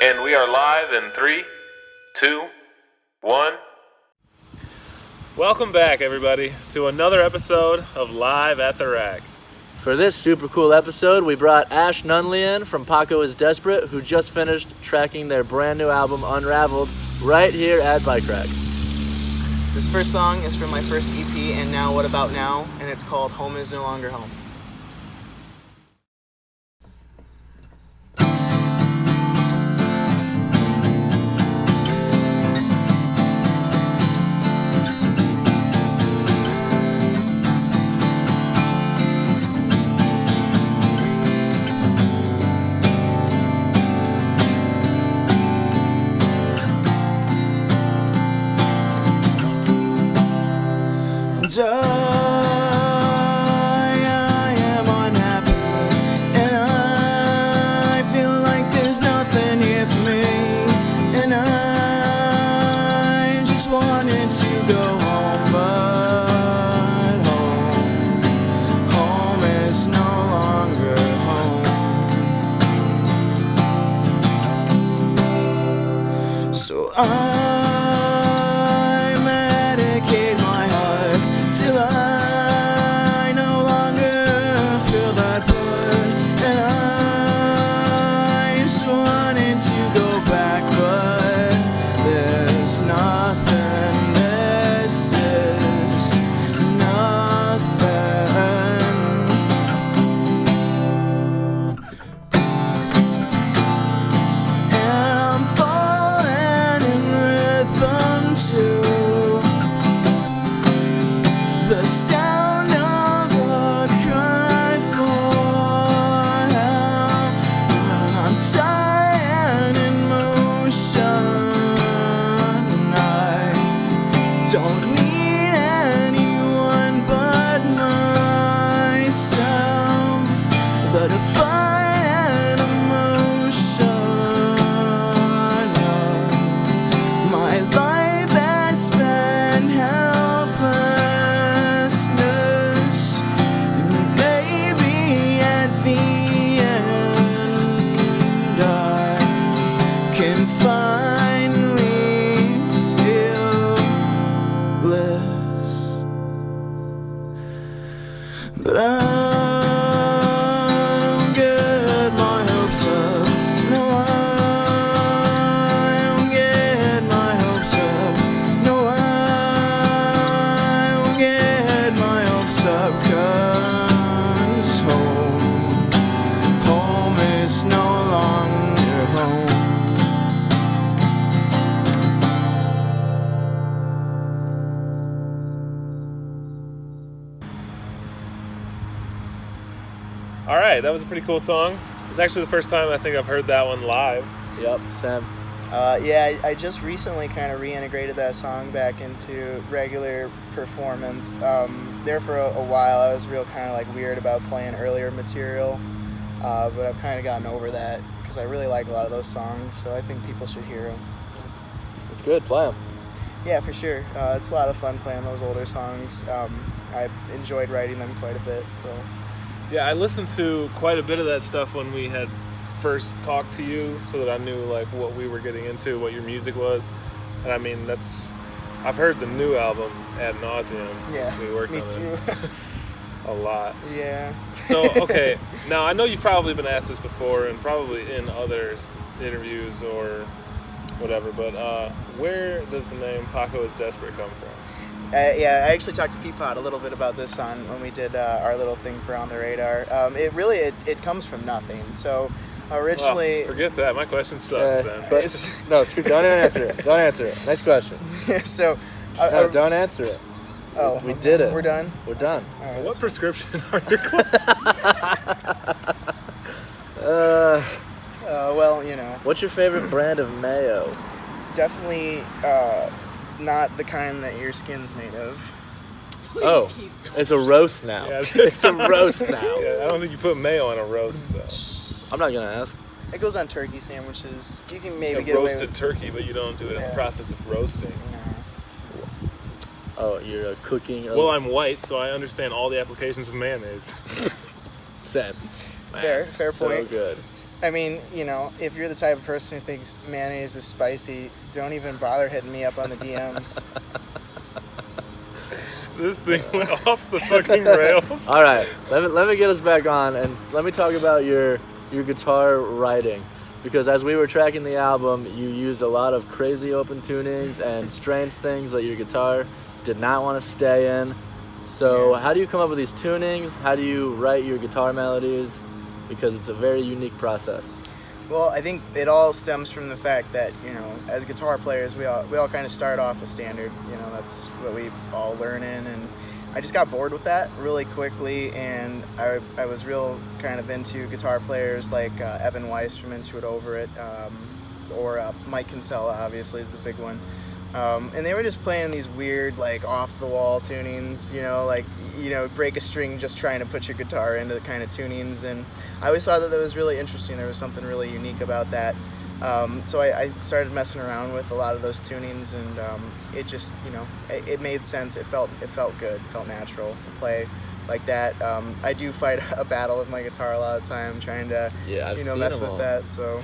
And we are live in 3, 2, 1. Welcome back, everybody, to another episode of Live at the Rack. For this super cool episode, we brought Ashlee Nunley in from Paco is Desperate, who just finished tracking their brand new album, Unraveled, right here at Bike Rack. This first song is from my first EP, And Now What About Now, and it's called Home Is No Longer Home. I am unhappy, and I feel like there's nothing here for me, and I just wanted to go home, but home is no longer home. So I medicate my heart till I no longer feel that push, and I just wanted to go back, but there's nothing. This is nothing. And I'm falling in rhythm too. The sound of a cry for help. I'm tired in motion. I don't need anyone but myself. The defiant emotion of my life has been helplessness. Maybe at the end I can finally feel bliss. But I don't get my hopes up. No, I don't get my hopes up. No, I don't get my hopes up, 'cause home is no longer home. All right, that was a pretty cool song. It's actually the first time I think I've heard that one live. Yep, Sam. Yeah, I just recently kind of reintegrated that song back into regular performance. There for a while, I was real kind of like weird about playing earlier material, but I've kind of gotten over that because I really like a lot of those songs, so I think people should hear them. It's good, play them. Yeah, for sure. It's a lot of fun playing those older songs. I enjoyed writing them quite a bit, so. Yeah, I listened to quite a bit of that stuff when we had first talked to you, so that I knew like what we were getting into, what your music was. And I mean, I've heard the new album ad nauseum. Yeah, we worked me on too. it a lot. Yeah. So, okay, now I know you've probably been asked this before and probably in other interviews or whatever, but where does the name Paco is Desperate come from? Yeah, I actually talked to Peapod a little bit about this when we did our little thing for On the Radar. It comes from nothing. So originally... Well, forget that. My question sucks then. But, no, don't answer it. Don't answer it. Nice question. So... No, don't answer it. Oh, we did it. We're done? We're done. All right, what prescription are your classes? Well, you know. What's your favorite brand of mayo? Definitely not the kind that your skin's made of. Oh, it's a roast now. Yeah, it's a roast now. Yeah, I don't think you put mayo on a roast, though. I'm not gonna ask. It goes on turkey sandwiches. You can maybe Like get away roasted with turkey, but you don't do it in the process of roasting. Oh, you're cooking. Well, I'm white, so I understand all the applications of mayonnaise. Same. Fair point. So good. I mean, if you're the type of person who thinks mayonnaise is spicy, don't even bother hitting me up on the DMs. This thing went off the fucking rails. All right, let me get us back on, and let me talk about your guitar writing, because as we were tracking the album, you used a lot of crazy open tunings and strange things that your guitar did not want to stay in. So how do you come up with these tunings? How do you write your guitar melodies? Because it's a very unique process. Well, I think it all stems from the fact that, as guitar players, we all kind of start off a standard. That's what we all learn in, and I just got bored with that really quickly, and I was real kind of into guitar players like Evan Weiss from Into It Over It, or Mike Kinsella, obviously, is the big one. And they were just playing these weird, like, off-the-wall tunings, break a string just trying to put your guitar into the kind of tunings, and I always thought that was really interesting. There was something really unique about that. So I started messing around with a lot of those tunings, and it just, it made sense. It felt good. It felt natural to play like that. I do fight a battle with my guitar a lot of the time, trying to, mess with that. So,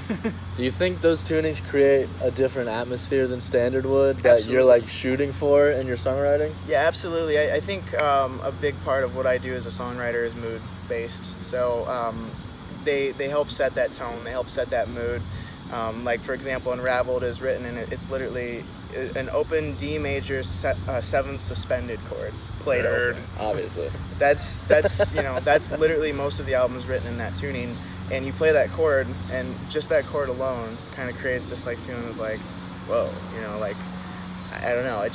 do you think those tunings create a different atmosphere than standard would that Absolutely. you're like shooting for in your songwriting? Yeah, absolutely. I think a big part of what I do as a songwriter is mood based. So they help set that tone. They help set that mood. Like, for example, Unraveled is written, and it's literally an open D major seventh suspended chord played open. Obviously. That's that's literally most of the album's written in that tuning, and you play that chord, and just that chord alone kind of creates this like feeling of like, whoa, like, I don't know. I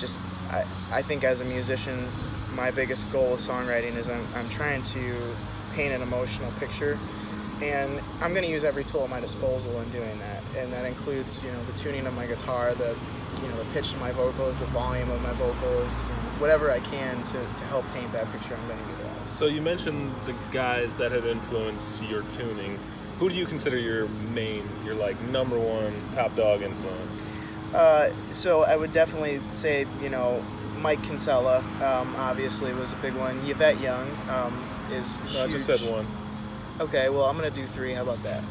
think as a musician, my biggest goal with songwriting is I'm trying to paint an emotional picture. And I'm going to use every tool at my disposal in doing that, and that includes, the tuning of my guitar, the pitch of my vocals, the volume of my vocals, whatever I can to help paint that picture. I'm going to do that. So you mentioned the guys that have influenced your tuning. Who do you consider your like number one top dog influence? So I would definitely say, Mike Kinsella, obviously was a big one. Yvette Young is huge. I just said one. Okay, well, I'm going to do 3. How about that?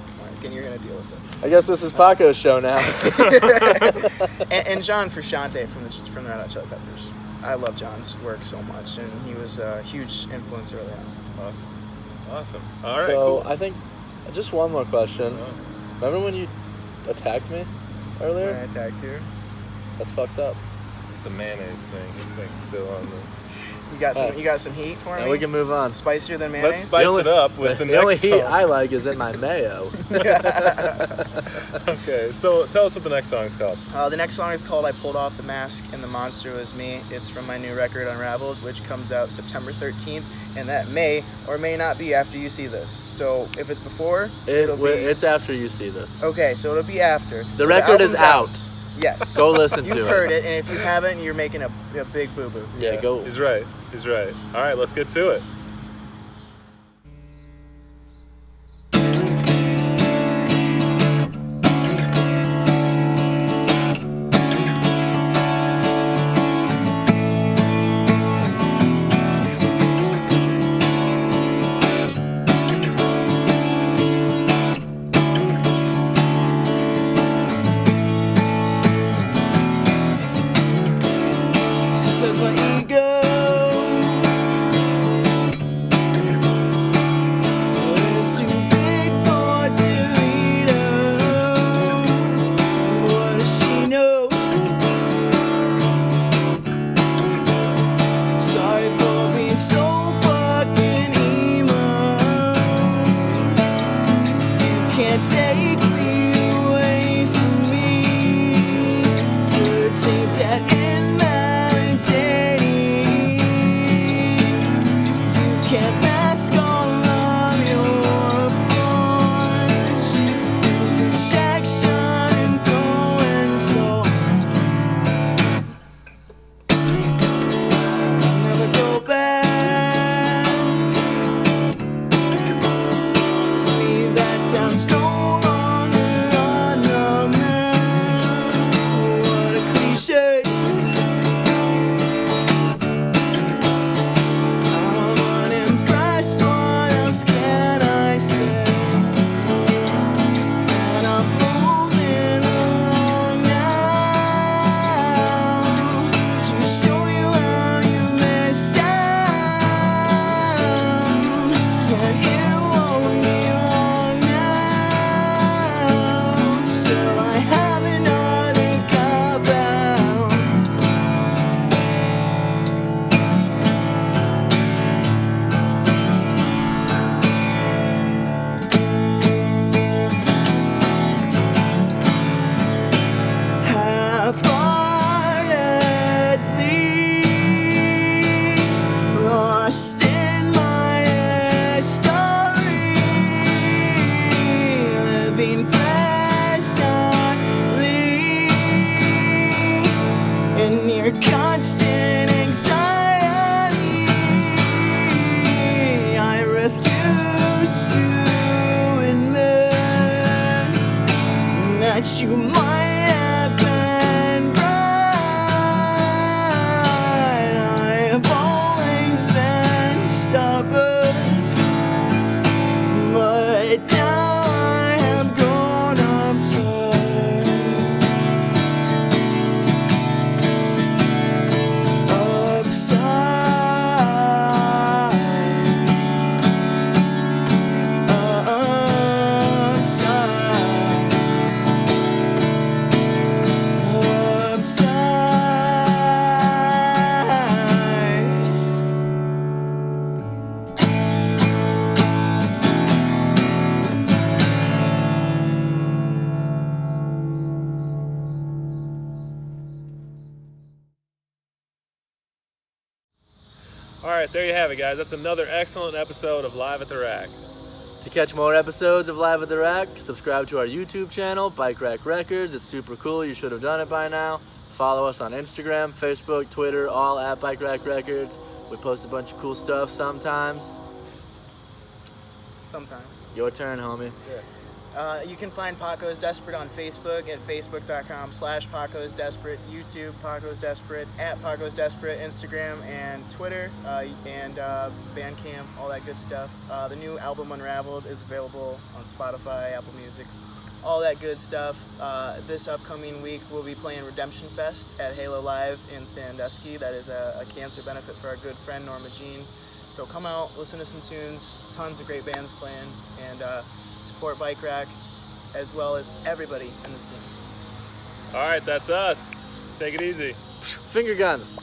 And you're going to deal with it. I guess this is Paco's show now. and John Frusciante from the Red Hot Chili Peppers. I love John's work so much, and he was a huge influence early on. Awesome. All right, So cool. I think, just one more question. Remember when you attacked me earlier? When I attacked you. That's fucked up. The mayonnaise thing. This thing's still on this. You got some heat for me? And we can move on. Spicier than mayonnaise? Let's spice it up with the The only next heat song. I like is in my mayo. Okay, so tell us what the next song is called. The next song is called I Pulled Off the Mask and the Monster Was Me. It's from my new record, Unraveled, which comes out September 13th, and that may or may not be after you see this. So if it's before, It's after you see this. Okay, so it'll be after. The record is out. Yes. Go listen to it. You've heard it, and if you haven't, you're making a big boo-boo. Yeah, go. He's right. All right, let's get to it. She says my ego is too big for Toledo. What does she know? Sorry for being so fucking emo. You can't take me away from me. Flirting that in my you can't mask all of your flaws through projection and going so I'll never go back. To me that sounds no longer on the map. What a cliche. I'm unimpressed. you might have been right. I have always been stubborn, but now I have grown uptight. All right, there you have it, guys. That's another excellent episode of Live at the Rack. To catch more episodes of Live at the Rack, subscribe to our YouTube channel, Bike Rack Records. It's super cool. You should have done it by now. Follow us on Instagram, Facebook, Twitter, all at Bike Rack Records. We post a bunch of cool stuff sometimes. Sometimes. Your turn, homie. You can find Paco's Desperate on Facebook at facebook.com/Paco's Desperate, YouTube Paco's Desperate, at Paco's Desperate, Instagram and Twitter, and Bandcamp, all that good stuff. The new album Unraveled is available on Spotify, Apple Music, all that good stuff. This upcoming week we'll be playing Redemption Fest at Halo Live in Sandusky. That is a cancer benefit for our good friend Norma Jean. So come out, listen to some tunes, tons of great bands playing, and support Bike Rack as well as everybody in the scene. All right, that's us. Take it easy. Finger guns.